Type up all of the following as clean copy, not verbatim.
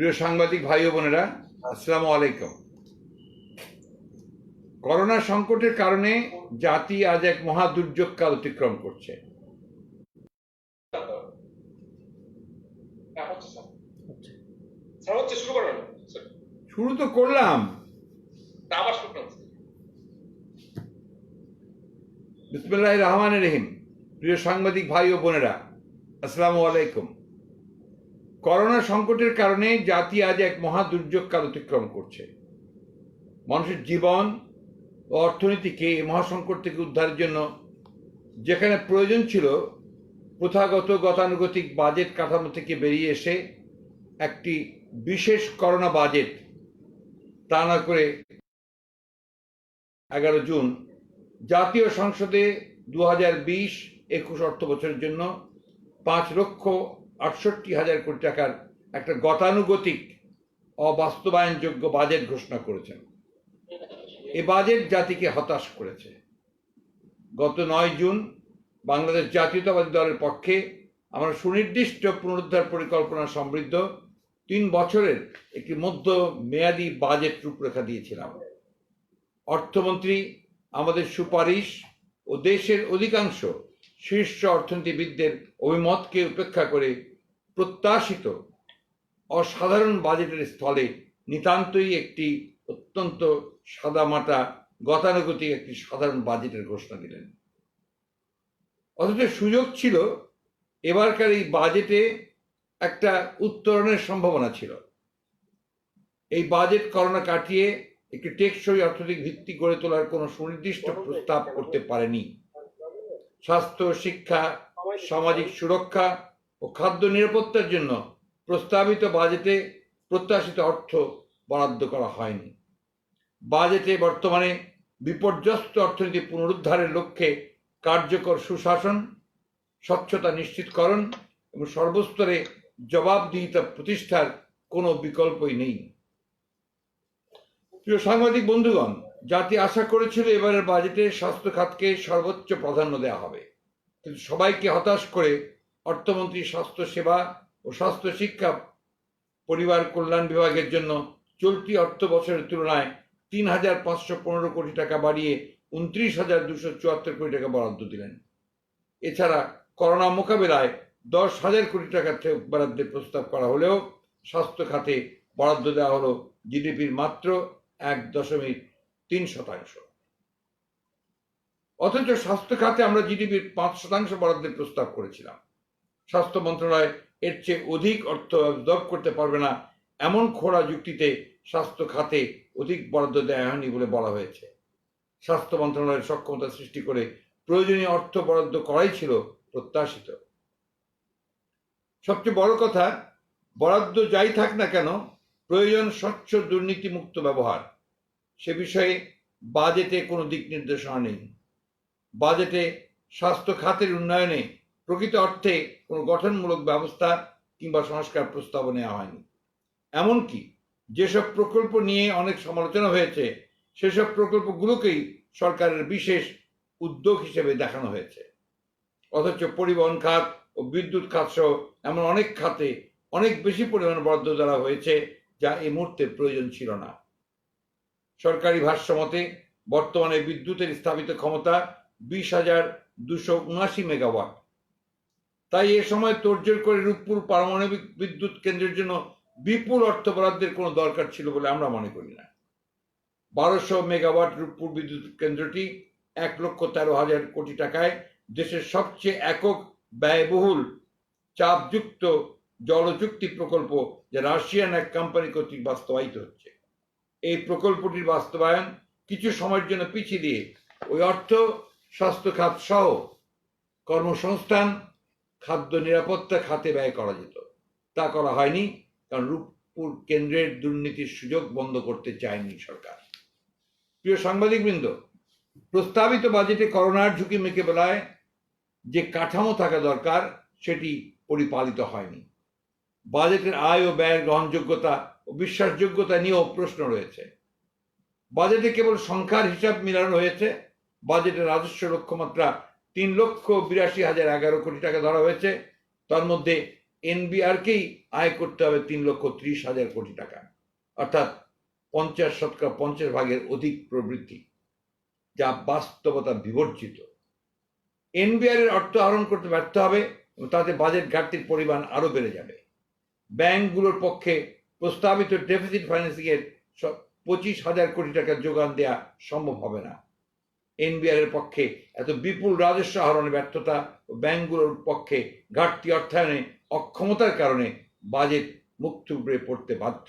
প্রিয় সাংবাদিক ভাই ও বোনেরা, আসসালামু আলাইকুম। করোনা সংকটের কারণে জাতি আজ এক মহা দুর্যোগ কাল অতিক্রম করছে। শুরু তো করলাম। বিসমিল্লাহির রহমানির রহিম। প্রিয় সাংবাদিক ভাই ও বোনেরা, আসসালামু আলাইকুম। করোনা সংকটের কারণে জাতি আজ এক মহা দুর্যোগ কাল অতিক্রম করছে। মানুষের জীবন ও অর্থনীতিকে এই মহাসংকট থেকে উদ্ধারের জন্য যেখানে প্রয়োজন ছিল প্রথাগত গতানুগতিক বাজেট কাঠামো থেকে বেরিয়ে এসে একটি বিশেষ করোনা বাজেট, তা না করে 11 জুন জাতীয় সংসদে 2020-21 অর্থ বছরের জন্য 5,68,000 কোটি টাকার একটা গতানুগতিক অবাস্তবায়নযোগ্য বাজেট ঘোষণা করেছেন। এই বাজেট জাতিকে হতাশ করেছে। গত 9 জুন বাংলাদেশ জাতীয়তাবাদী দলের পক্ষে আমরা সুনির্দিষ্ট পুনরুদ্ধার পরিকল্পনা সমৃদ্ধ 3 বছরের একটি মধ্য মেয়াদী বাজেট রূপরেখা দিয়েছিলাম। অর্থমন্ত্রী আমাদের সুপারিশ ও দেশের অধিকাংশ শীর্ষ অর্থনীতিবিদদের অভিমতকে উপেক্ষা করে প্রত্যাশিত অসাধারণ বাজেটের স্থলে নিতান্তই একটি অত্যন্ত সাদামাটা গতানুগতিক একটি সাধারণ বাজেটের ঘোষণা দিলেন। অথচ সুযোগ ছিল, এবারকার এই বাজেটে একটা উত্তরণের সম্ভাবনা ছিল। এই বাজেট করোনা কাটিয়ে একটি টেকসই অর্থনৈতিক ভিত্তি গড়ে তোলার কোনো সুনির্দিষ্ট প্রস্তাব করতে পারেনি। স্বাস্থ্য, শিক্ষা, সামাজিক সুরক্ষা ও খাদ্য নিরাপত্তার জন্য প্রস্তাবিত বাজেটে প্রত্যাশিত অর্থ বরাদ্দ করা হয়নি। বাজেটে বর্তমানে বিপর্যস্ত অর্থনীতি পুনরুদ্ধারের লক্ষ্যে কার্যকর সুশাসন, স্বচ্ছতা নিশ্চিতকরণ এবং সর্বস্তরে জবাবদিহিতা প্রতিষ্ঠার কোনো বিকল্পই নেই। প্রিয় সাংবাদিক বন্ধুগণ, জাতি আশা করেছিল এবারের বাজেটে স্বাস্থ্য খাতকে সর্বোচ্চ প্রাধান্য দেওয়া হবে, কিন্তু সবাইকে হতাশ করে অর্থমন্ত্রী স্বাস্থ্য সেবা ও স্বাস্থ্য শিক্ষা পরিবার কল্যাণ বিভাগের জন্য চলতি অর্থ বছরের তুলনায় 3,515 কোটি টাকা বাড়িয়ে 29,274 কোটি টাকা বরাদ্দ দিলেন। এছাড়া করোনা মোকাবেলায় 10,000 কোটি টাকা বরাদ্দের প্রস্তাব করা হলেও স্বাস্থ্য খাতে বরাদ্দ দেওয়া হলো জিডিপির মাত্র 1.3%। অথচ স্বাস্থ্য খাতে আমরা জিডিপির 5% বরাদ্দের প্রস্তাব করেছিলাম। স্বাস্থ্য মন্ত্রণালয় এর চেয়ে অধিক অর্থ অ্যাবজর্ব করতে পারবে না এমন খোঁড়া যুক্তিতে স্বাস্থ্য খাতে অধিক বরাদ্দ দেওয়া হয়নি বলে বলা হয়েছে। স্বাস্থ্য মন্ত্রণালয়ের সক্ষমতা সৃষ্টি করে প্রয়োজনীয় অর্থ বরাদ্দ করাই ছিল প্রত্যাশিত। সবচেয়ে বড় কথা, বরাদ্দ যাই থাক না কেন, প্রয়োজন স্বচ্ছ দুর্নীতিমুক্ত ব্যবহার। সে বিষয়ে বাজেটে কোনো দিক নির্দেশনা নেই। বাজেটে স্বাস্থ্য খাতের উন্নয়নে প্রকৃত অর্থে কোনো গঠনমূলক ব্যবস্থা কিংবা সংস্কার প্রস্তাব নেওয়া হয়নি। এমনকি যেসব প্রকল্প নিয়ে অনেক সমালোচনা হয়েছে, সেসব প্রকল্পগুলোকেই সরকারের বিশেষ উদ্যোগ হিসেবে দেখানো হয়েছে। অথচ পরিবহন খাত ও বিদ্যুৎ খাত সহ এমন অনেক খাতে অনেক বেশি পরিমাণে বরাদ্দ দেওয়া হয়েছে যা এই মুহূর্তে প্রয়োজন ছিল না। সরকারি ভাষ্য মতে বর্তমানে বিদ্যুতের স্থাপিত ক্ষমতা 20,279 মেগাওয়াট। তাই এ সময় তোড়জোড় করে রূপপুর পারমাণবিক বিদ্যুৎ কেন্দ্রের জন্য বিপুল অর্থ বরাদ্দের কোনো দরকার ছিল বলে আমরা মনে করি না। 1200 মেগাওয়াট রূপপুর বিদ্যুৎ কেন্দ্রটি 1,13,000 কোটি টাকায় দেশের সবচেয়ে একক ব্যয়বহুল চাপযুক্ত জলচুক্তি প্রকল্প, যা রাশিয়ান এক কোম্পানি কর্তৃক বাস্তবায়িত হচ্ছে। এই প্রকল্পটির বাস্তবায়ন কিছু সময়ের জন্য পিছিয়ে দিয়ে ওই অর্থ স্বাস্থ্য খাত সহ কর্মসংস্থান, খাদ্য নিরাপত্তা খাতে ব্যয় করা যেত। তা করা হয়নি, কারণ রূপপুর কেন্দ্রের দুর্নীতির সুযোগ বন্ধ করতে চায়নি সরকার। প্রিয় সাংবাদিকবৃন্দ, প্রস্তাবিত বাজেটে করোনার ঝুঁকি মোকাবেলায় যে কাঠামো থাকা দরকার সেটি পরিপালিত হয়নি। বাজেটের আয় ও ব্যয়ের গ্রহণযোগ্যতা ও বিশ্বাসযোগ্যতা নিয়েও প্রশ্ন রয়েছে। বাজেটে কেবল সংখ্যার হিসাব মিলানো হয়েছে। বাজেটের রাজস্ব লক্ষ্যমাত্রা 3,82,011 কোটি টাকা ধরা হয়েছে। তার মধ্যে এনবিআরকেই আয় করতে হবে 3,30,000 কোটি টাকা, অর্থাৎ 50% অধিক প্রবৃদ্ধি, যা বাস্তবতা বিবর্জিত। এনবিআর এর অর্থ আহরণ করতে ব্যর্থ হবে এবং তাতে বাজেট ঘাটতির পরিমাণ আরো বেড়ে যাবে। ব্যাংকগুলোর পক্ষে প্রস্তাবিত ডেফিসিট ফাইন্যান্সিং এর 25,000 কোটি টাকা যোগান দেওয়া সম্ভব হবে না। এনবিআর এর পক্ষে এত বিপুল রাজস্ব আহরণের ব্যর্থতা ও ব্যাংকগুলোর পক্ষে ঘাটতি অর্থায়নে অক্ষমতার কারণে বাজেট মুখ থুবড়ে পড়তে বাধ্য।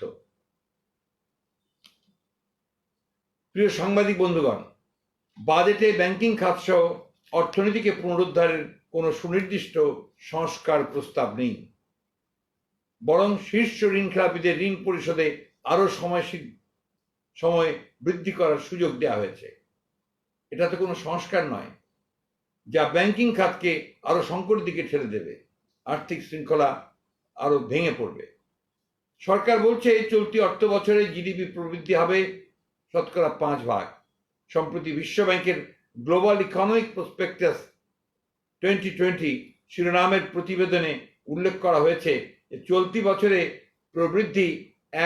প্রিয় সাংবাদিক বন্ধুগণ, বাজেটে ব্যাংকিং খাত সহ অর্থনীতিকে পুনরুদ্ধারের কোনো সুনির্দিষ্ট সংস্কার প্রস্তাব নেই, বরং শীর্ষ ঋণ খেলাপিদের ঋণ পরিশোধে আরো সময় বৃদ্ধি করার সুযোগ দেওয়া হয়েছে। এটা তো কোনো সংস্কার নয়, যা ব্যাংকিং খাতকে আরো সংকটের দিকে ঠেলে দেবে, আর্থিক শৃঙ্খলা আরো ভেঙে পড়বে। সরকার বলছে চলতি অর্থ বছরে জিডিপি প্রবৃদ্ধি হবে 5%। সম্প্রতি বিশ্বব্যাংকের গ্লোবাল ইকোনমিক প্রসপেক্টাস 2020 শিরোনামের প্রতিবেদনে উল্লেখ করা হয়েছে যে চলতি বছরে প্রবৃদ্ধি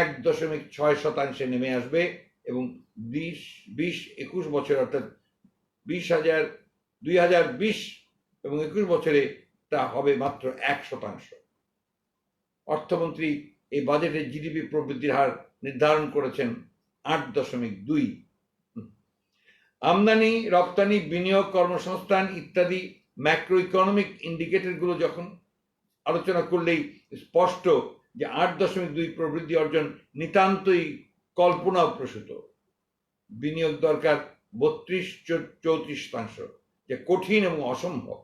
1.6% নেমে আসবে এবং 20-21 বছর অর্থাৎ 2020 এবং 21 বছরে তা হবে মাত্র 1%। অর্থমন্ত্রী এই বাজেটে জিডিপি প্রবৃদ্ধির হার নির্ধারণ করেছেন 8.2। আমদানি, রপ্তানি, বিনিয়োগ, কর্মসংস্থান ইত্যাদি ম্যাক্রো ইকোনমিক ইন্ডিকেটরগুলো যখন আলোচনা করলেই স্পষ্ট যে 8.2 প্রবৃদ্ধি অর্জন নিতান্তই কল্পনাপ্রসূত। বিনিয়োগ দরকার 32-34%, যা কঠিন এবং অসম্ভব।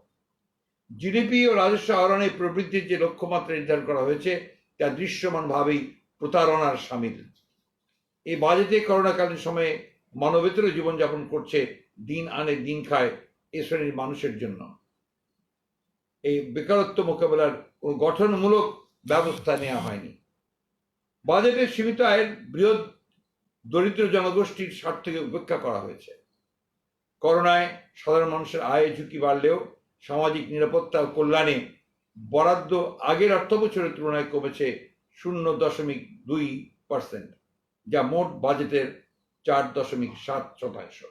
জিডিপি ও রাজস্ব আহরণে প্রবৃদ্ধির যে লক্ষ্যমাত্রা নির্ধারণ করা হয়েছে তা দৃশ্যমানভাবেই প্রতারণার শামিল। এই বাজেটে করোনাকালীন সময়ে মানবেতর জীবনযাপন করছে, দিন আনে দিন খায় এ শ্রেণীর মানুষের জন্য এই বেকারত্ব মোকাবেলার কোনো গঠনমূলক ব্যবস্থা নেওয়া হয়নি। বাজেটের সীমিত আয়ের বৃহৎ দরিদ্র জনগোষ্ঠীর স্বার্থকে উপেক্ষা করা হয়েছে। করোনায় সাধারণ মানুষের আয় ঝুঁকি বাড়লেও সামাজিক নিরাপত্তা ও কল্যাণে বরাদ্দ আগের অর্থ বছরের তুলনায় কমেছে 0.2%, যা মোট বাজেটের 4.7%।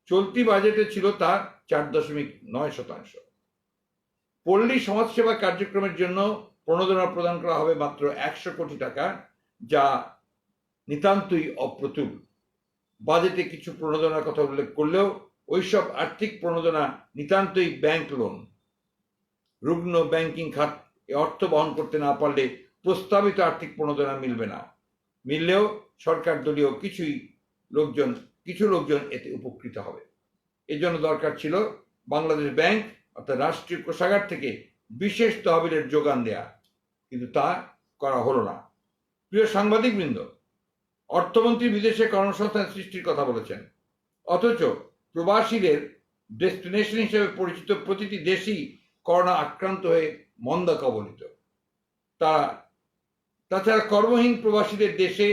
চলতি বাজেটে ছিল তা 4.9%। পল্লী সমাজসেবা কার্যক্রমের জন্য প্রণোদনা প্রদান করা হবে মাত্র 100 কোটি টাকা, যা নিতান্তই অপ্রতুল। বাজেটে কিছু প্রণোদনার কথা উল্লেখ করলেও ওইসব আর্থিক প্রণোদনা নিতান্তই ব্যাংক লোন। রুগ্ন ব্যাংকিং খাত এ অর্থ বহন করতে না পারলে প্রস্তাবিত আর্থিক প্রণোদনা মিলবে না। মিললেও সরকার দলীয় কিছু লোকজন এতে উপকৃত হবে। এজন্য দরকার ছিল বাংলাদেশ ব্যাংক অর্থাৎ রাষ্ট্রীয় কোষাগার থেকে বিশেষ তহবিলের যোগান দেয়া, কিন্তু তা করা হলো না। প্রিয় সাংবাদিকবৃন্দ, অর্থমন্ত্রী বিদেশে কর্মসংস্থান সৃষ্টির কথা বলেছেন, অথচ প্রবাসীদের ডেস্টিনেশন হিসেবে পরিচিত প্রতিটি দেশই করোনা আক্রান্ত হয়ে মন্দা কবলিত। তাছাড়া কর্মহীন প্রবাসীদের দেশে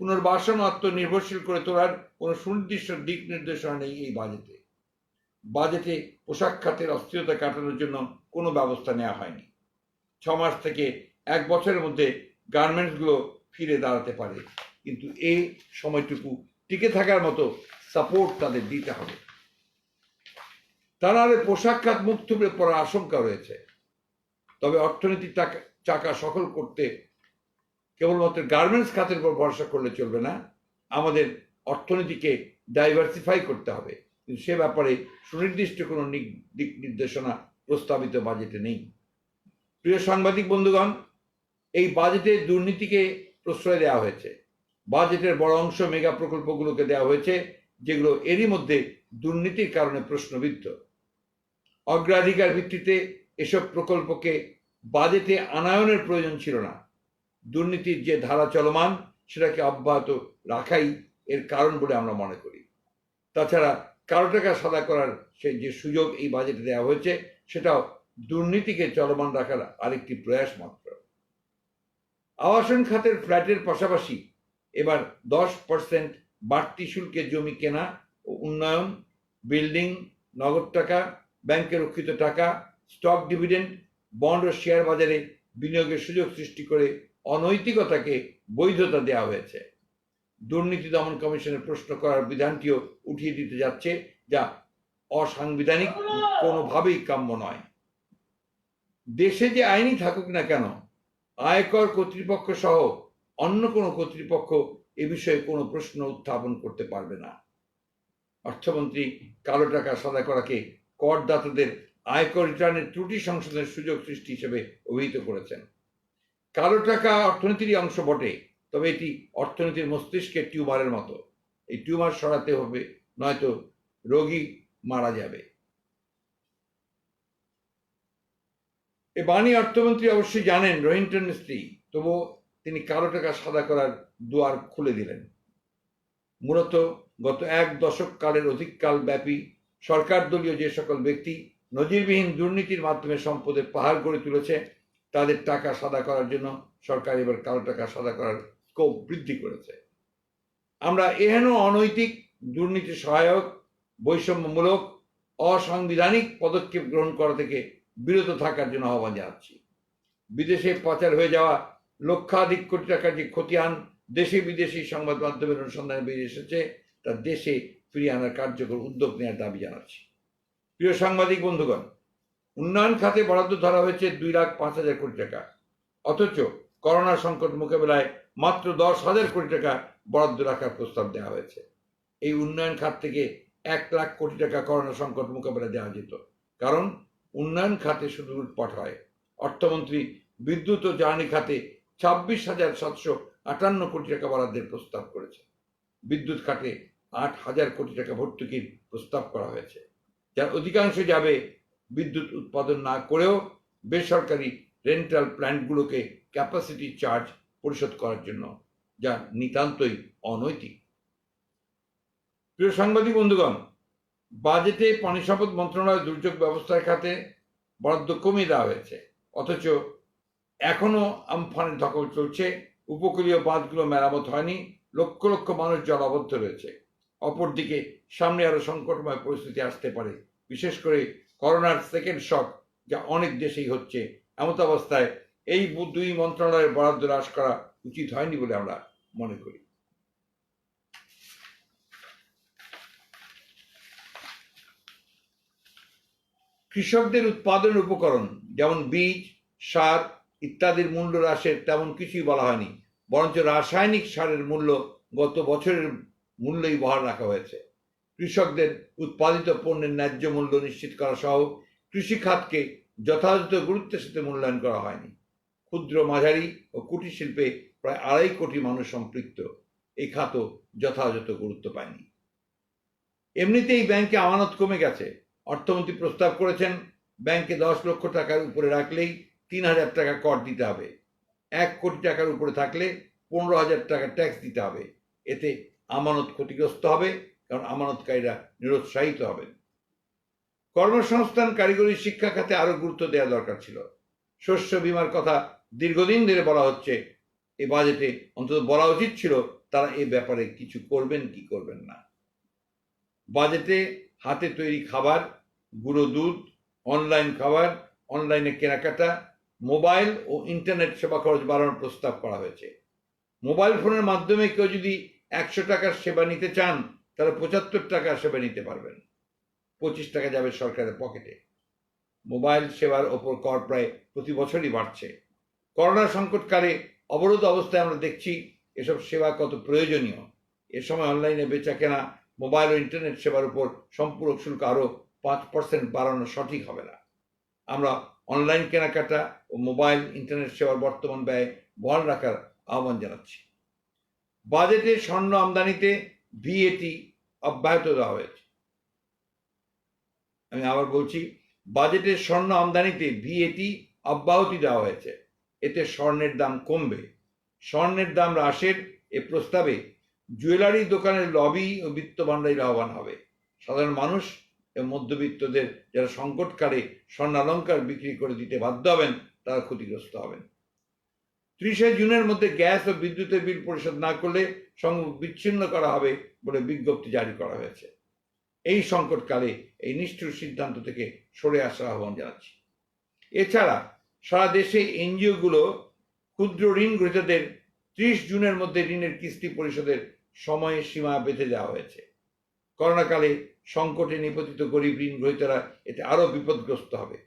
পুনর্বাসন আত্মনির্ভরশীল করে তোলার কোনো সুনির্দিষ্ট দিক নির্দেশনা নেই এই বাজেটে। বাজেটে পোশাক খাতের অস্থিরতা কাটানোর জন্য কোনো ব্যবস্থা নেওয়া হয়নি। 6 মাস থেকে 1 বছরের মধ্যে গার্মেন্টসগুলো ফিরে দাঁড়াতে পারে, কিন্তু এই সময়টুকু টিকে থাকার মতো সাপোর্ট তাদের দিতে হবে। তা নাহলে পোশাক খাত মুখ থুবড়ে পড়ার আশঙ্কা রয়েছে। তবে অর্থনীতির চাকা সফল করতে কেবলমাত্র গার্মেন্টস খাতের উপর ভরসা করলে চলবে না, আমাদের অর্থনীতিকে ডাইভার্সিফাই করতে হবে, কিন্তু সে ব্যাপারে সুনির্দিষ্ট কোনো দিক নির্দেশনা প্রস্তাবিত বাজেটে নেই। প্রিয় সাংবাদিক বন্ধুগণ, এই বাজেটে দুর্নীতিকে প্রশ্রয় দেওয়া হয়েছে। বাজেটের বড় অংশ মেগা প্রকল্পগুলোকে দেওয়া হয়েছে, যেগুলো এরই মধ্যে দুর্নীতির কারণে প্রশ্নবিদ্ধ। অগ্রাধিকার ভিত্তিতে এসব প্রকল্পকে বাজেটে আনায়নের প্রয়োজন ছিল না। দুর্নীতির যে ধারা চলমান সেটাকে অব্যাহত রাখাই এর কারণ বলে আমরা মনে করি। তাছাড়া কালো টাকা সাদা করার সেই যে সুযোগ এই বাজেটে দেওয়া হয়েছে, সেটাও দুর্নীতিকে চলমান রাখার আরেকটি প্রয়াস মাত্র। আবাসন খাতের ফ্ল্যাটের পাশাপাশি এবার 10% বাড়তি শুল্কে জমি কেনা ও উন্নয়ন, বিল্ডিং, নগদ টাকা, ব্যাংকে রক্ষিত টাকা, স্টক ডিভিডেন্ড, বন্ড ও শেয়ার বাজারে বিনিয়োগের সুযোগ সৃষ্টি করে অনৈতিকতাকে বৈধতা দেওয়া হয়েছে। দুর্নীতি দমন কমিশনের প্রশ্ন করার বিধানটিও উঠিয়ে দিতে যাচ্ছে, যা অসাংবিধানিক, কোনোভাবেই কাম্য নয়। দেশে যে আইনই থাকুক না কেন, আয়কর কর্তৃপক্ষ সহ অন্য কোনো কর্তৃপক্ষ এ বিষয়ে কোনো প্রশ্ন উত্থাপন করতে পারবে না। অর্থমন্ত্রী কালো টাকা সাদা করাকে করদাতাদের আয়কর রিটার্নের ত্রুটি সংশোধনের সুযোগ সৃষ্টি হিসেবে অভিহিত করেছেন। কালো টাকা অর্থনীতিরই অংশ বটে, তবে এটি অর্থনীতির মস্তিষ্কের টিউমারের মতো। এই টিউমার সরাতে হবে, নয়তো রোগী মারা যাবে। এ বাণী অর্থমন্ত্রী অবশ্যই জানেন রোহিন্টন স্ত্রী, তবুও তিনি কালো টাকা সাদা করার দুয়ার খুলে দিলেন। মূলত গত এক দশক কালের অধিককাল ব্যাপী সরকার দলীয় যে সকল ব্যক্তি নজিরবিহীন দুর্নীতির মাধ্যমে সম্পদের পাহাড় গড়ে তুলেছে, তাদের টাকা সাদা করার জন্য সরকার এবার কালো টাকা সাদা করার স্কোপ বৃদ্ধি করেছে। আমরা এহেন অনৈতিক, দুর্নীতি সহায়ক, বৈষম্যমূলক, অসাংবিধানিক পদক্ষেপ গ্রহণ করা থেকে বিরত থাকার জন্য আহ্বান জানাচ্ছি। বিদেশে পাচার হয়ে যাওয়া লক্ষাধিক কোটি টাকার যে খতিয়ান দেশে বিদেশি সংবাদ মাধ্যমের অনুসন্ধানে বেরিয়ে এসেছে, তা দেশে ফিরিয়ে আনার কার্যকর উদ্যোগ নেওয়ার দাবি জানাচ্ছি। প্রিয় সাংবাদিক বন্ধুগণ, উন্নয়ন খাতে বরাদ্দ ধরা হয়েছে 2,05,000 কোটি টাকা, অথচ করোনা সংকট মোকাবেলায় মাত্র 10,000 কোটি টাকা বরাদ্দ রাখার প্রস্তাব দেওয়া হয়েছে। এই উন্নয়ন খাত থেকে 1 লাখ কোটি টাকা করোনা সংকট মোকাবেলায় দেওয়া যেত, কারণ উন্নয়ন খাতে শুধু লুটপাট হয়। অর্থমন্ত্রী বিদ্যুৎ ও জ্বালানি খাতে 26,758 কোটি টাকা বরাদ্দের প্রস্তাব করেছে। বিদ্যুৎ খাতে 8,000 কোটি টাকা ভর্তুকির প্রস্তাব করা হয়েছে, যার অধিকাংশ যাবে বিদ্যুৎ উৎপাদন না করেও বেসরকারি রেন্টাল প্ল্যান্টগুলোকে ক্যাপাসিটি চার্জ পরিশোধ করার জন্য, যা নিতান্তই অনৈতিক। প্রিয় সাংবাদিক বন্ধুগণ, বাজেটে পানি সম্পদ মন্ত্রণালয় দুর্যোগ ব্যবস্থার খাতে বরাদ্দ কমিয়ে দেওয়া হয়েছে, অথচ এখনো আমফানের ধকল চলছে। উপকূলীয় বাঁধগুলো মেরামত হয়নি, লক্ষ লক্ষ মানুষ জলাবদ্ধ রয়েছে। অপরদিকে সামনে আরো সংকটময় পরিস্থিতি আসতে পারে, বিশেষ করে করোনার সেকেন্ড শক, যা অনেক দেশেই হচ্ছে। এমত অবস্থায় এই দুই মন্ত্রণালয়ের বরাদ্দ হ্রাস করা উচিত হয়নি বলে আমরা মনে করি। কৃষকদের উৎপাদনের উপকরণ যেমন বীজ, সার ইত্যাদির মূল্য হ্রাসের তেমন কিছুই বলা হয়নি, বরঞ্চ রাসায়নিক সারের মূল্য গত বছরের মূল্যই বহাল রাখা হয়েছে। কৃষকদের উৎপাদিত পণ্যের ন্যায্য মূল্য নিশ্চিত করা সহ কৃষি খাতকে যথাযথ গুরুত্বের সাথে মূল্যায়ন করা হয়নি। ক্ষুদ্র, মাঝারি ও কুটির শিল্পে প্রায় 2.5 কোটি মানুষ সম্পৃক্ত, এই খাতও যথাযথ গুরুত্ব পায়নি। এমনিতেই ব্যাংকে আমানত কমে গেছে। অর্থমন্ত্রী প্রস্তাব করেছেন, ব্যাংকে 10 লক্ষ টাকার উপরে রাখলেই 3,000 টাকা কর দিতে হবে, 1 কোটি টাকার উপরে থাকলে 15,000 টাকা ট্যাক্স দিতে হবে। এতে আমানত ক্ষতিগ্রস্ত হবে, কারণ আমানতকারীরা নিরুৎসাহিত হবেন। কর্মসংস্থান, কারিগরি শিক্ষা খাতে আরো গুরুত্ব দেওয়া দরকার ছিল। শস্য বীমার কথা দীর্ঘদিন ধরে বলা হচ্ছে, এই বাজেটে অন্তত বলা উচিত ছিল তারা এ ব্যাপারে কিছু করবেন কি করবেন না। বাজেটে হাতে তৈরি খাবার, গুঁড়ো দুধ, অনলাইন খাবার, অনলাইনে কেনাকাটা, মোবাইল ও ইন্টারনেট সেবা খরচ বাড়ানোর প্রস্তাব করা হয়েছে। মোবাইল ফোনের মাধ্যমে কেউ যদি 100 টাকার সেবা নিতে চান, তাহলে 75 টাকার সেবা নিতে পারবেন। 25 টাকা যাবে সরকারের পকেটে। মোবাইল সেবার ওপর কর প্রায় প্রতি বছরই বাড়ছে। করোনা সংকটকালে অবরোধ অবস্থায় আমরা দেখছি এসব সেবা কত প্রয়োজনীয়। এ সময় অনলাইনে বেচা কেনা, মোবাইল ও ইন্টারনেট সেবার উপর সম্পূরক শুল্ক আরো 5% বাড়ানো সঠিক হবে না। আমরা অনলাইন কেনাকাটা ও মোবাইল ইন্টারনেট সেবার বর্তমান ব্যয় বহাল রাখার আহ্বান জানাচ্ছি। বাজেটে স্বর্ণ আমদানিতে ভিএটি অব্যাহত দেওয়া হয়েছে। আমি আবার বলছি, বাজেটের স্বর্ণ আমদানিতে ভিএটি অব্যাহতি দেওয়া হয়েছে। এতে স্বর্ণের দাম কমবে। স্বর্ণের দাম হ্রাসের এ প্রস্তাবে জুয়েলারি দোকানের লবি ও বিত্ত ভান্ডারী লাভবান হবে। সাধারণ মানুষ এবং মধ্যবিত্তদের যারা সংকটকালে স্বর্ণালংকার বিক্রি করে দিতে বাধ্য হবেন, তারা ক্ষতিগ্রস্ত হবেন। 30শে জুনের মধ্যে গ্যাস ও বিদ্যুতের বিল পরিশোধ না করলে সংযোগ বিচ্ছিন্ন করা হবে বলে বিজ্ঞপ্তি জারি করা হয়েছে। এই সংকটকালে এই নিষ্ঠুর সিদ্ধান্ত থেকে সরে আসার আহ্বান জানাচ্ছি। এছাড়া সারা দেশে এনজিও গুলো ক্ষুদ্র ঋণ গ্রহীতাদের 30 জুনের মধ্যে ঋণের কিস্তি পরিশোধের সময় সীমা বেঁধে দেওয়া হয়েছে। করোনাকালে সংকটে নিপতিত গরিব ঋণ গ্রহীতারা এতে আরো বিপদগ্রস্ত হবে।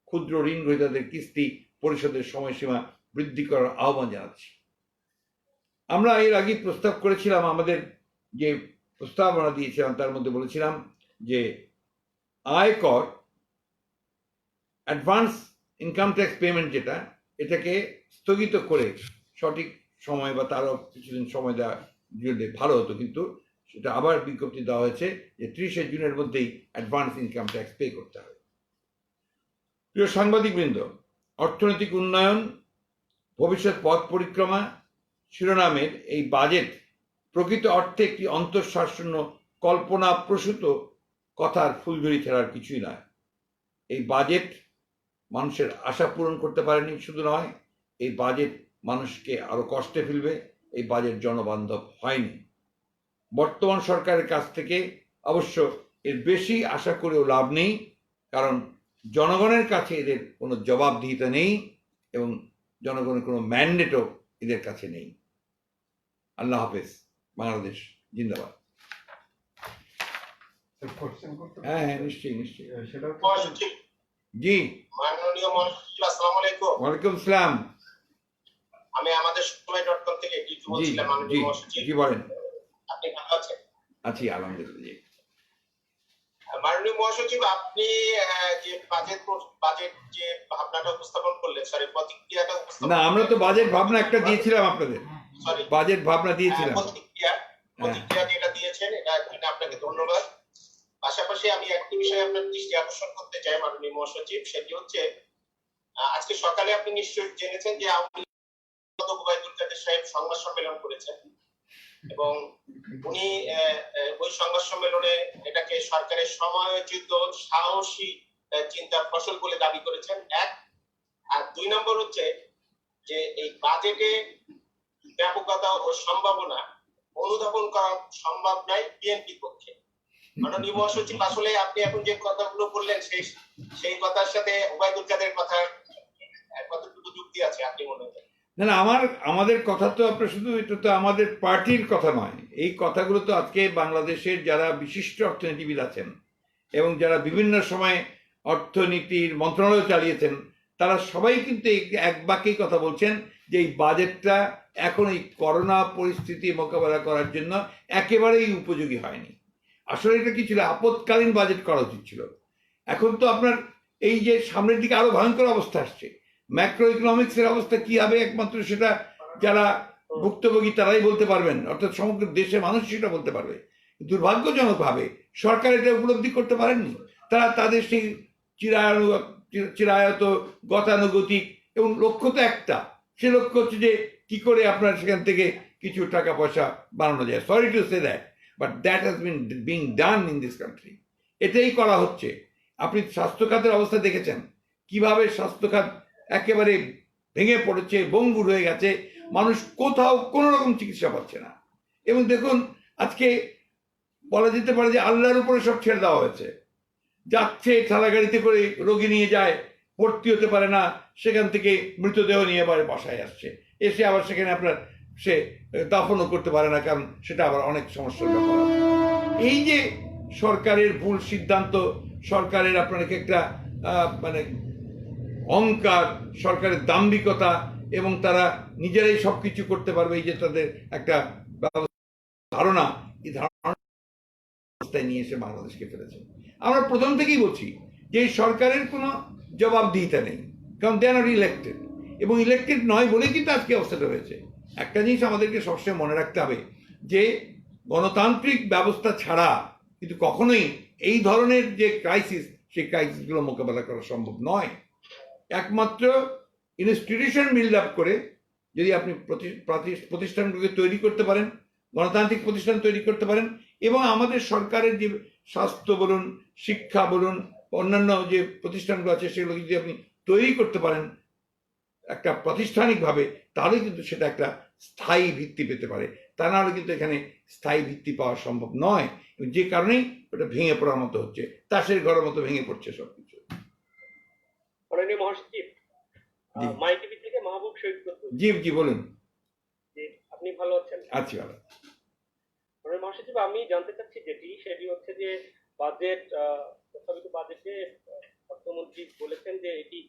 ক্ষুদ্র ঋণ গ্রহীতাদের কিস্তি পরিশোধের সময়সীমা বৃদ্ধি করার আহ্বান জানাচ্ছি। আমরা এর আগে প্রস্তাব করেছিলাম, আমাদের যে প্রস্তাবনা দিয়েছিলাম তার মধ্যে বলেছিলাম যে আয়কর অ্যাডভান্স ইনকাম ট্যাক্স পেমেন্ট যেটা, এটাকে স্থগিত করে সঠিক সময় বা তারও কিছুদিন সময় দেওয়া দিলে ভালো হতো, কিন্তু সেটা আবার বিজ্ঞপ্তি দেওয়া হয়েছে যে 30 জুনের মধ্যেই অ্যাডভান্স ইনকাম ট্যাক্স পে করতে হবে। প্রিয় সাংবাদিকবৃন্দ, অর্থনৈতিক উন্নয়ন ভবিষ্যৎ পথ পরিক্রমা শিরোনামের এই বাজেট প্রকৃত অর্থে একটি অন্তঃসারশূন্য কল্পনাপ্রসূত কথার ফুলঝুরি ছাড়ার কিছুই নয়। এই বাজেট মানুষের আশা পূরণ করতে পারেনি, শুধু নয় এই বাজেট মানুষকে আরো কষ্টে ফেলবে। এই বাজেট জনবান্ধব হয়নি। বর্তমান সরকারের কাছ থেকে অবশ্য এর বেশি আশা করেও লাভ নেই, কারণ জনগণের কাছে এদের কোনো জবাবদিহিতা নেই এবং জনগণের কোনো ম্যান্ডেটও এদের কাছে নেই। আল্লাহ হাফেজ। বাংলাদেশ জিন্দাবাদ। হ্যাঁ হ্যাঁ, নিশ্চয়ই নিশ্চয়ই। জি, মাননীয় মহাসচিব, আসসালামু আলাইকুম। ওয়ালাইকুম আসসালাম। আমি আমাদের সময়.com থেকে টিটু বলছিলাম। মাননীয় মহাসচিব, জি বলেন। আপনি ভালো আছেন? আছি আলহামদুলিল্লাহ। মাননীয় মহাসচিব, আপনি যে বাজেট যে ভাবনাটা উপস্থাপন করলেন, সরি প্রতিক্রিয়াটা উপস্থাপন, না আমরা তো বাজেট ভাবনা একটা দিয়েছিলাম আপনাদের, সরি বাজেট ভাবনা দিয়েছিলাম। প্রতিক্রিয়া যেটা দিয়েছেন এটা আপনাকে ধন্যবাদ। পাশাপাশি আমি একটি বিষয়ে আপনার দৃষ্টি আকর্ষণ করতে চাই মাননীয় মহাসচিব, সেটি হচ্ছে আজকে সকালে আপনি নিশ্চয়ই জেনেছেন যে ওবায়দুল কাদের সাহেব সংবাদ সম্মেলন করেছেন এবং উনি ওই সংবাদ সম্মেলনে এটাকে সরকারের সময়োচিত সাহসী চিন্তার ফসল বলে দাবি করেছেন, এক। আর 2 নম্বর হচ্ছে যে এই বাজেটে ব্যাপকতা ও সম্ভাবনা অনুধাবন করা সম্ভব নয় বিএনপি পক্ষে। মাননীয় মহাসচিব, আসলে আপনি এখন যে কথাগুলো বললেন সেই কথার সাথে ওবায়দুল কাদের কথার কতটুকু যুক্তি আছে আপনি মনে করেন? না, আমাদের কথা তো আপনার শুধু, এটা তো আমাদের পার্টির কথা নয়। এই কথাগুলো তো আজকে বাংলাদেশের যারা বিশিষ্ট অর্থনীতিবিদ আছেন এবং যারা বিভিন্ন সময় অর্থনীতির মন্ত্রণালয় চালিয়েছেন, তারা সবাই কিন্তু এক বাক্যেই কথা বলছেন যে এই বাজেটটা এখন এই করোনা পরিস্থিতি মোকাবেলা করার জন্য একেবারেই উপযোগী হয়নি। আসলে এটা কি ছিল, আপৎকালীন বাজেট করা উচিত ছিল। এখন তো আপনার এই যে সামনের দিকে আরো ভয়ঙ্কর অবস্থা আসছে, ম্যাক্রো ইকোনমিক্সের অবস্থা কি হবে একমাত্র সেটা যারা ভুক্তভোগী তারাই বলতে পারবেন, অর্থাৎ সমগ্র দেশের মানুষ সেটা বলতে পারবে। দুর্ভাগ্যজনকভাবে সরকার এটা উপলব্ধি করতে পারেননি। তারা তাদের সেই চিরায়ত গতানুগতিক, এবং লক্ষ্য তো একটা, সে লক্ষ্য হচ্ছে যে কি করে আপনার সেখান থেকে কিছু টাকা পয়সা বানানো যায়। Sorry to say that, but that has been being done in this country. এটাই করা হচ্ছে। আপনি স্বাস্থ্য খাতের অবস্থা দেখেছেন, কিভাবে স্বাস্থ্য খাত একেবারে ভেঙে পড়েছে, ভঙ্গুর হয়ে গেছে, মানুষ কোথাও কোনো রকম চিকিৎসা পাচ্ছে না। এবং দেখুন আজকে বলা যেতে পারে যে আল্লাহর উপরে সব ছেড়ে দেওয়া হয়েছে। যাচ্ছে ঠেলা গাড়িতে করে রোগী নিয়ে যায়, ভর্তি হতে পারে না, সেখান থেকে মৃতদেহ নিয়ে আবার বাসায় আসছে, এসে আবার সেখানে আপনার সে দাফনও করতে পারে না, কারণ সেটা আবার অনেক সমস্যার ব্যাপার। এই যে সরকারের ভুল সিদ্ধান্ত, সরকারের আপনার একটা মানে অহংকার, সরকারের দাম্ভিকতা, এবং তারা নিজেরাই সবকিছু করতে পারবে, এই যে তাদের একটা ধারণা, এই ধারণায় নিয়ে এসে বাংলাদেশকে ফেলেছে। আমরা প্রথম থেকেই বলছি যে এই সরকারের কোনো জবাবদিহিতা নেই, কারণ দে আর নট ইলেক্টেড, এবং ইলেক্টেড নয় বলেই কিন্তু আজকে অবস্থাটা হয়েছে। একটা জিনিস আমাদেরকে সবসময় মনে রাখতে হবে যে গণতান্ত্রিক ব্যবস্থা ছাড়া কিন্তু কখনোই এই ধরনের যে ক্রাইসিস, সেই ক্রাইসিসগুলো মোকাবেলা করা সম্ভব নয়। একমাত্র ইনস্টিটিউশন বিল্ড আপ করে যদি আপনি প্রতিষ্ঠানগুলোকে তৈরি করতে পারেন, গণতান্ত্রিক প্রতিষ্ঠান তৈরি করতে পারেন, এবং আমাদের সরকারের যে স্বাস্থ্য বলুন, শিক্ষা বলুন, অন্যান্য যে প্রতিষ্ঠানগুলো আছে সেগুলো যদি আপনি তৈরি করতে পারেন একটা প্রাতিষ্ঠানিকভাবে, তাহলে কিন্তু সেটা একটা স্থায়ী ভিত্তি পেতে পারে। তা না হলে কিন্তু এখানে স্থায়ী ভিত্তি পাওয়া সম্ভব নয়, যে কারণেই ওটা ভেঙে পড়ার মতো হচ্ছে, তাসের ঘরের মতো ভেঙে পড়ছে সবকিছু। মাননীয় মহাসচিব, জি। মাই টিভি থেকে মাহবুব শহীদ বলছি। জি জি বলুন। জি, আপনি ভালো আছেন? আছি ভালো। মাননীয় মহাসচিব, আমি জানতে চাচ্ছি সেটি হচ্ছে যে বাজেট, প্রস্তাবিত বাজেটে অর্থমন্ত্রী বলেছেন যে এটি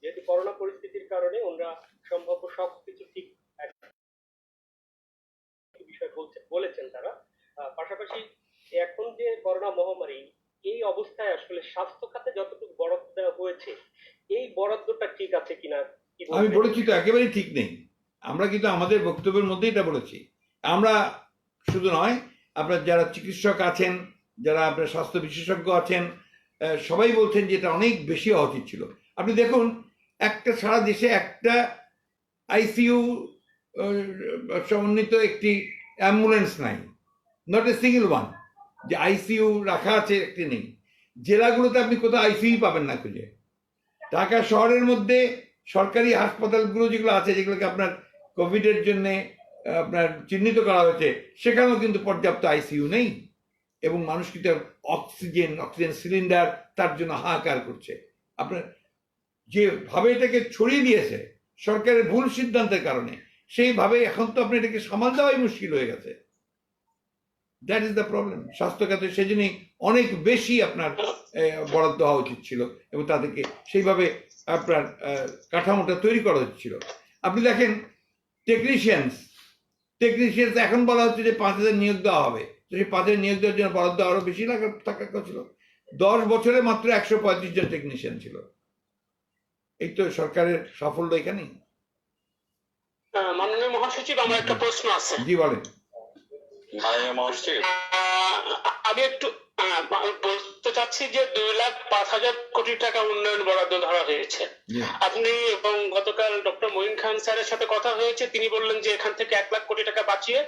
যেহেতু করোনা পরিস্থিতির কারণে ওনারা সম্ভাব্য সবকিছু ঠিক একটা বিষয় বলেছেন তারা। পাশাপাশি এখন যে করোনা মহামারী, এই অবস্থায় আসলে স্বাস্থ্য খাতে যতটুকু বরাদ্দ দেওয়া হয়েছে, এই বরাদ্দটা ঠিক আছে কিনা কি আমি বলবেন? বলেছি তো একেবারেই ঠিক নেই। আমরা কিন্তু আমাদের বক্তব্যের মধ্যেই এটা বলেছি। আমরা শুধু নয়, আপনার যারা চিকিৎসক আছেন, যারা আপনার স্বাস্থ্য বিশেষজ্ঞ আছেন, সবাই বলছেন যে এটা অনেক বেশি হওয়া উচিত ছিল। আপনি দেখুন, একটা সারা দেশে একটা আইসিইউ সমন্বিত একটি অ্যাম্বুলেন্স নাই, নট এ সিঙ্গেল ওয়ান। যে আইসিইউ রাখা আছে একটি নেই। জেলাগুলোতে আপনি কোথাও আইসিইউ পাবেন না খুঁজে। ঢাকা শহরের মধ্যে সরকারি হাসপাতালগুলো যেগুলো আছে, যেগুলোকে আপনার কোভিডের জন্য আপনার চিহ্নিত করা হয়েছে, সেখানেও কিন্তু পর্যাপ্ত আইসিইউ নেই, এবং মানুষ কিন্তু অক্সিজেন সিলিন্ডার তার জন্য হাহাকার করছে। আপনার যেভাবে এটাকে ছড়িয়ে দিয়েছে সরকারের ভুল সিদ্ধান্তের কারণে, সেইভাবে এখন তো আপনি এটাকে সামাল দেওয়াই মুশকিল হয়ে গেছে। That is the problem. স্বাস্থ্য খাতে সেজন্যই অনেক বেশি আপনার বরাদ্দ হওয়া উচিত ছিল, এবং তাদেরকে সেইভাবে আপনার কাঠামোটা তৈরি করা হচ্ছিল। আপনি দেখেন, টেকনিশিয়ানস এখন বলা হচ্ছে যে 5,000 নিয়োগ দেওয়া হবে। তো সেই 5,000 নিয়োগ দেওয়ার জন্য বরাদ্দ আরো বেশি থাকার কথা ছিল। 10 বছরে মাত্র 135 জন টেকনিশিয়ান ছিল। এই তো সরকারের সাফল্য এখানেই। মাননীয় মহাসচিব, আমার একটা প্রশ্ন আছে। জি বলেন। মাননীয় মহাসচিব, আমি একটু বলতে চাচ্ছি যে 2,05,000 কোটি টাকা উন্নয়ন বরাদ্দ ধরা হয়েছে। আপনি এবং গতকাল ডক্টর মঈন খান স্যারের সাথে কথা হয়েছে, তিনি বললেন যে এখান থেকে 1 লাখ কোটি টাকা বাঁচিয়ে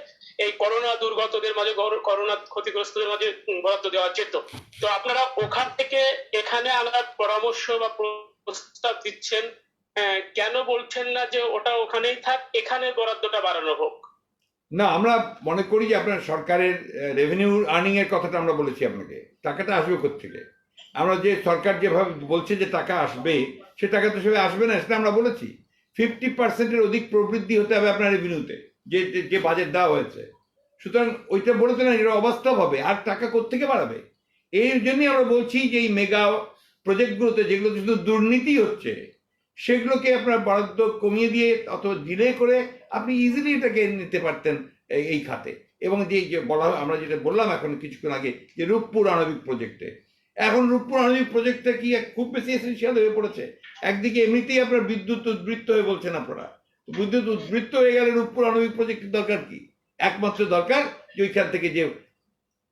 এই করোনা দুর্গতদের মাঝে, করোনা ক্ষতিগ্রস্তদের মাঝে বরাদ্দ দেওয়া যেত। তো আপনারা ওখান থেকে এখানে আনার পরামর্শ বা প্রস্তাব দিচ্ছেন, কেন বলছেন না যে ওটা ওখানেই থাক, এখানে বরাদ্দটা বাড়ানো হোক? না, আমরা মনে করি যে আপনার সরকারের রেভিনিউ আর্নিং এর কথাটা আমরা বলেছি আপনাকে। টাকাটা আসবে কোত্থেকে? আমরা যে সরকার যেভাবে বলছে যে টাকা আসবে, সে টাকা তো সেভাবে আসবে না, সেটা আমরা বলেছি। 50% অধিক প্রবৃদ্ধি হতে হবে আপনার রেভিনিউতে, যে যে বাজেট দেওয়া হয়েছে। সুতরাং ওইটা বলতে না, এটা অবাস্তব হবে। আর টাকা কোত্থেকে বাড়াবে? এই জন্যই আমরা বলছি যে এই মেগা প্রজেক্টগুলোতে যেগুলো শুধু দুর্নীতি হচ্ছে, সেগুলোকে আপনার বরাদ্দ কমিয়ে দিয়ে অথবা ডিলে করে আপনি ইজিলি এটাকে নিতে পারতেন এই খাতে। এবং যে বলা, আমরা যেটা বললাম এখন কিছুক্ষণ আগে, যে রূপপুর আণবিক প্রজেক্টে, এখন রূপপুর আণবিক প্রজেক্টটা কি খুব বেশি এসেন্সিয়াল হয়ে পড়েছে? একদিকে এমনিতেই আপনার বিদ্যুৎ উদ্বৃত্ত হয়ে বলছেন আপনারা, বিদ্যুৎ উদ্বৃত্ত হয়ে গেলে রূপপুর আণবিক প্রজেক্টের দরকার কি? একমাত্র দরকার যে ওইখান থেকে যে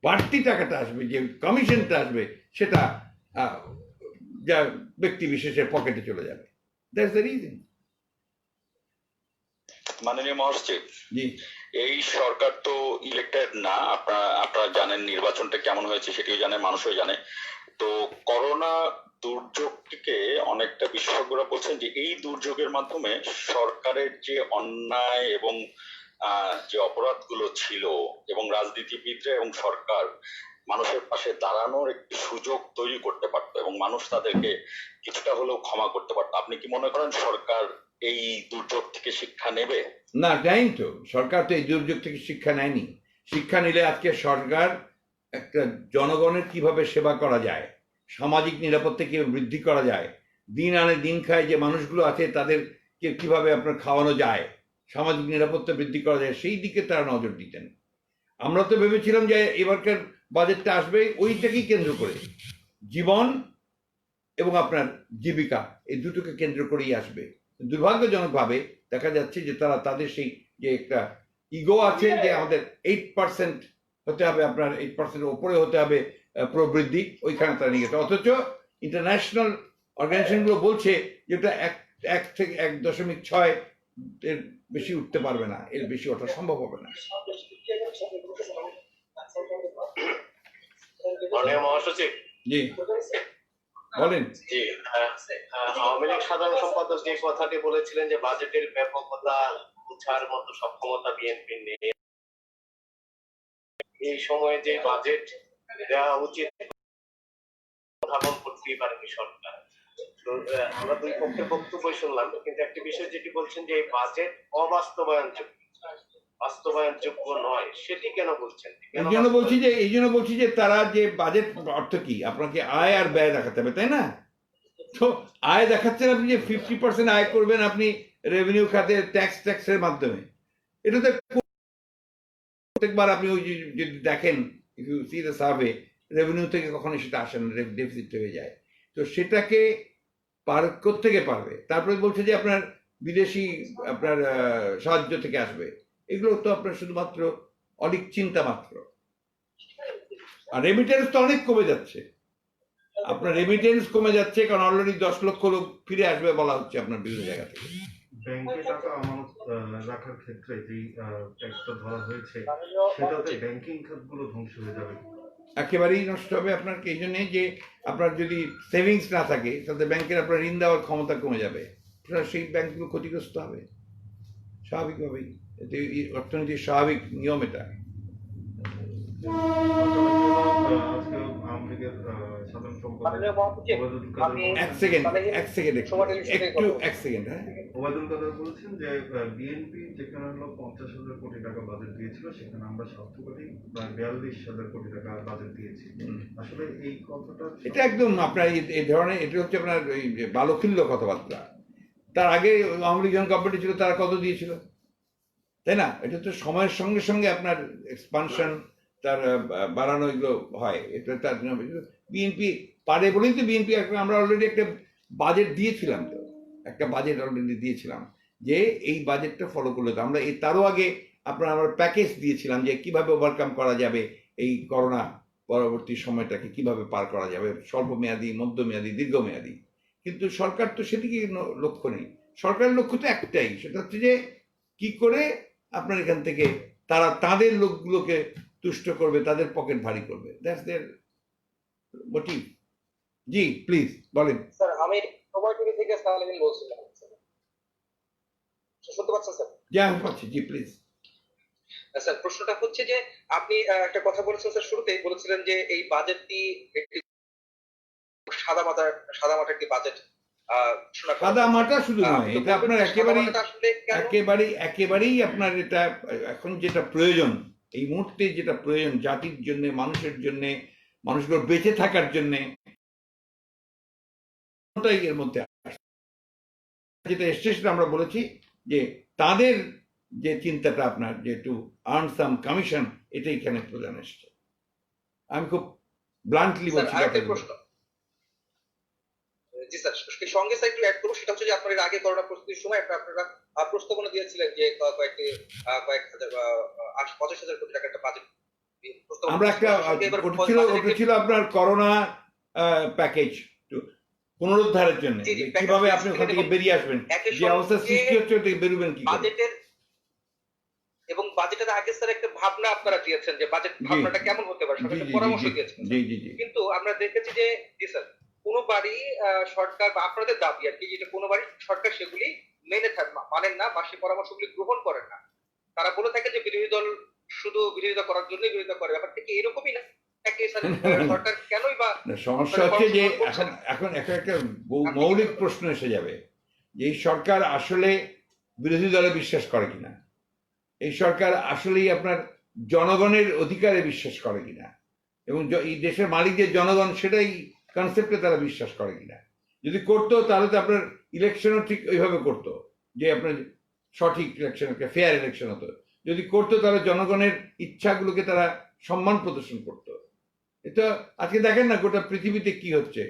বাড়তি টাকাটা আসবে, যে কমিশনটা আসবে, সেটা যা ব্যক্তি বিশেষের পকেটে চলে যাবে। That's the reason. মাননীয় মহাসচিব, জি, এই সরকার তো ইলেক্টেড না, আপনারা জানেন নির্বাচনটা কেমন হয়েছে, সেটিও জানে, মানুষও জানে। তো করোনা দুর্যোগটিকে অনেকটা বিশেষজ্ঞরা বলছেন যে এই দুর্যোগের মাধ্যমে সরকারের যে অন্যায় এবং যে অপরাধগুলো ছিল, এবং রাজনীতিবিদরা এবং সরকার মানুষের পাশে দাঁড়ানোর একটি সুযোগ তৈরি করতে পারতো, এবং মানুষ তাদেরকে কিছুটা হলেও ক্ষমা করতে পারতো। আপনি কি মনে করেন সরকার এই দুর্যোগ থেকে শিক্ষা নেবে? না, নেয়নি তো। সরকার তো এই দুর্যোগ থেকে শিক্ষা নেয়নি। শিক্ষা নিলে আজকে সরকার একটা জনগণের কিভাবে সেবা করা যায়, সামাজিক নিরাপত্তা কিভাবে বৃদ্ধি করা যায়, দিন আনে দিন খায় যে মানুষগুলো আছে তাদেরকে কিভাবে আপনার খাওয়ানো যায়, সামাজিক নিরাপত্তা বৃদ্ধি করা যায়, সেই দিকে তারা নজর দিতেন। আমরা তো ভেবেছিলাম যে এবারকার বাজেটটা আসবে ওইটাকেই কেন্দ্র করে, জীবন এবং আপনার জীবিকা, এই দুটোকে কেন্দ্র করেই আসবে। দুর্ভাগ্যজনকভাবে দেখা যাচ্ছে যে তারা তাদের সেই যে একটা ইগো আছে, যে আমাদের 8% হতে হবে, আপনার 8% ওপরে হতে হবে প্রবৃদ্ধি, ওইখানে তারা নিয়ে গেছে। অথচ ইন্টারন্যাশনাল অর্গানাইজেশনগুলো বলছে যে এটা 1 থেকে 1.6 এর বেশি উঠতে পারবে না, এর বেশি ওঠা সম্ভব হবে না। মাননীয় মহাসচিব, জি বলেন। জি, আওয়ামী লীগ সাধারণ সম্পাদক যে কথাটি বলেছিলেন যে বাজেটের ব্যাপকতা বোঝার মতো সক্ষমতা বিএনপির নেই, এই সময়ে যে বাজেট দেওয়া উচিত উদ্ভাবন করতেই পারেনি সরকার। তো আমরা দুই পক্ষের বক্তব্যই শুনলাম, কিন্তু একটি বিষয় যেটি বলছেন যে এই বাজেট বাস্তবায়নযোগ্য নয়, সেটি কেন বলছেন? এই জন্য বলছি যে তারা যে বাজেট অর্থ কি, আপনাকে আয় আর ব্যয় দেখাতে হবে, তাই না? তো আয় দেখাচ্ছেন আপনি যে 50% আয় করবেন আপনি রেভিনিউ খাতে ট্যাক্সের মাধ্যমে। এটা তো প্রত্যেকবার আপনি ওই যদি দেখেন, if you see the survey, revenue থেকে কখনো সেটা আসে না, ডেফিসিট হয়ে যায়। তো সেটাকে থেকে পারবে। তারপরে বলছে যে আপনার বিদেশি আপনার সাহায্য থেকে আসবে, এগুলো তো আপনার শুধুমাত্র অনেক চিন্তা মাত্র। আর রেমিটেন্স তো অনেক কমে যাচ্ছে, আপনার রেমিটেন্স কমে যাচ্ছে, কারণ অলরেডি 10 লক্ষ লোক ফিরে আসবে বলা হচ্ছে আপনার বিভিন্ন জায়গা থেকে। ব্যাংকে টাকা আমানত রাখার ক্ষেত্রে যে ট্যাক্সটা ধরা হয়েছে, সেটাতে ব্যাংকিং খাতগুলো ধ্বংস হয়ে যাবে। একেবারেই নষ্ট হবে আপনার, এই জন্যে যে আপনার যদি সেভিংস না থাকে তাতে ব্যাংকের আপনার ঋণ দেওয়ার ক্ষমতা কমে যাবে, সেই ব্যাংকগুলো ক্ষতিগ্রস্ত হবে স্বাভাবিকভাবেই। এতে অর্থনীতির স্বাভাবিক নিয়ম এটা। আজকে আওয়ামী লীগের সাধারণ সম্পাদক ওবায়দুল কাদের বলছেন যে বিএনপি যেখানে 50,000 কোটি টাকা বাজেট দিয়েছিল, সেখানে আমরা 7 কোটি বা 42,000 কোটি টাকা বাজেট দিয়েছি। আসলে এই কথাটা এটা একদম আপনার এই ধরনের, এটা হচ্ছে আপনার ওই বালখিল্য কথাবার্তা। তার আগে আওয়ামী লীগ যখন গভর্নমেন্ট ছিল তারা কত দিয়েছিল, তাই না? এটা তো সময়ের সঙ্গে সঙ্গে আপনার এক্সপানশন, তার বাড়ানো এগুলো হয়। এটা তার বিএনপি পারে বলেই তো বিএনপি আমরা অলরেডি একটা বাজেট দিয়েছিলাম, তো একটা বাজেট অলরেডি দিয়েছিলাম যে এই বাজেটটা ফলো করলে তো আমরা তারও আগে আমরা প্যাকেজ দিয়েছিলাম যে কিভাবে ওভারকাম করা যাবে এই করোনা পরবর্তী সময়টাকে, কিভাবে পার করা যাবে, স্বল্পমেয়াদী, মধ্যমেয়াদী, দীর্ঘমেয়াদী। কিন্তু সরকার তো সেদিকে লক্ষ্য নেই। সরকারের লক্ষ্য তো একটাই, সেটা হচ্ছে যে কি করে আপনার এখান থেকে তারা তাদের লোকগুলোকে তুষ্ট করবে, তাদের পকেট ভারী করবে। That's their motive. জি প্লিজ বলেন। স্যার, আমি সময় টিভি থেকে সালামিন বলছিলাম। শুনতে পাচ্ছেন স্যার? জি আমি পাচ্ছি, জি প্লিজ। স্যার, প্রশ্নটা হচ্ছে যে আপনি একটা কথা বলেছেন স্যার, শুরুতেই বলেছিলেন যে এই বাজেটটি একটি সাদামাটা একটি বাজেট। সাদামাটা শুধু নয়, এটা আপনার একেবারেই আপনার এটা এখন যেটা প্রয়োজন, এই মুহূর্তে যেটা প্রয়োজন জাতির জন্য, মানুষের জন্য, মানুষগুলো বেঁচে থাকার জন্য, এর মধ্যে যেটা এসছে সেটা আমরা বলেছি যে তাদের যে চিন্তাটা আপনার যে টু আর্ন সাম কমিশন, এটা এখানে প্রধান এসছে। আমি খুব ব্লান্টলি বলছি। প্রশ্ন জি স্যার, সঙ্গে স্যার একটু অ্যাড করবো, সেটা হচ্ছে যে আপনার এর আগে করোনা প্রস্তুতির সময় আপনারা প্রস্তাবনা দিয়েছিলেন যে কয়েক হাজার 85,000 কোটি টাকা একটা বাজেট আমরা একটা ওটা ছিল আপনার করোনা প্যাকেজ পুনরুদ্ধারের জন্য, কিভাবে আপনি ওখান থেকে বেরিয়ে আসবেন, যে অবস্থা সৃষ্টি হচ্ছে ওটা বেরোবেন কি বাজেটের। এবং বাজেটের আগে স্যার একটা ভাবনা আপনারা দিয়েছেন যে বাজেট ভাবনাটা কেমন হতে পারে, সরকার পরামর্শ দিয়েছেন। কিন্তু আমরা দেখেছি যে জি স্যার, কোনো বাড়ি সরকার বা আপনাদের দাবি আর কি, যেটা কোনো বাড়ি সরকার সেগুলি মানেন না বা সে পরামর্শগুলি গ্রহণ করেন না। তারা বলে থাকে যে বিরোধী দল শুধু বিরোধিতা করার জন্যই বিরোধিতা করে। ব্যাপারটা কি এরকমই না? সরকার কেনই বা সমস্যা হচ্ছে যে এখন একটা মৌলিক প্রশ্ন এসে যাবে যে এই সরকার আসলে বিরোধী দলে বিশ্বাস করে কিনা, এই সরকার আসলেই আপনার জনগণের অধিকারে বিশ্বাস করে কিনা, এবং এই দেশের মালিক যে জনগণ, সেটাই কনসেপ্টে তারা বিশ্বাস করে কিনা। যদি করতো তাহলে তো আপনার ইলেকশনও ঠিক ওইভাবে করতো, যে আপনার সঠিক ইলেকশন, একটা ফেয়ার ইলেকশন হতো। যদি করতো তাহলে জনগণের ইচ্ছাগুলোকে তারা সম্মান প্রদর্শন করতো। এটা আজকে দেখেন না গোটা পৃথিবীতে কি হচ্ছে,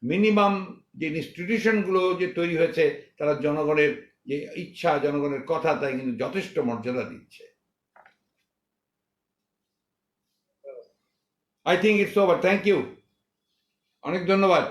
মিনিমাম যে ইনস্টিটিউশনগুলো যে তৈরি হয়েছে, তারা জনগণের যে ইচ্ছা, জনগণের কথা, তাই কিন্তু যথেষ্ট মর্যাদা দিচ্ছে। I think it's over. Thank you, অনেক ধন্যবাদ।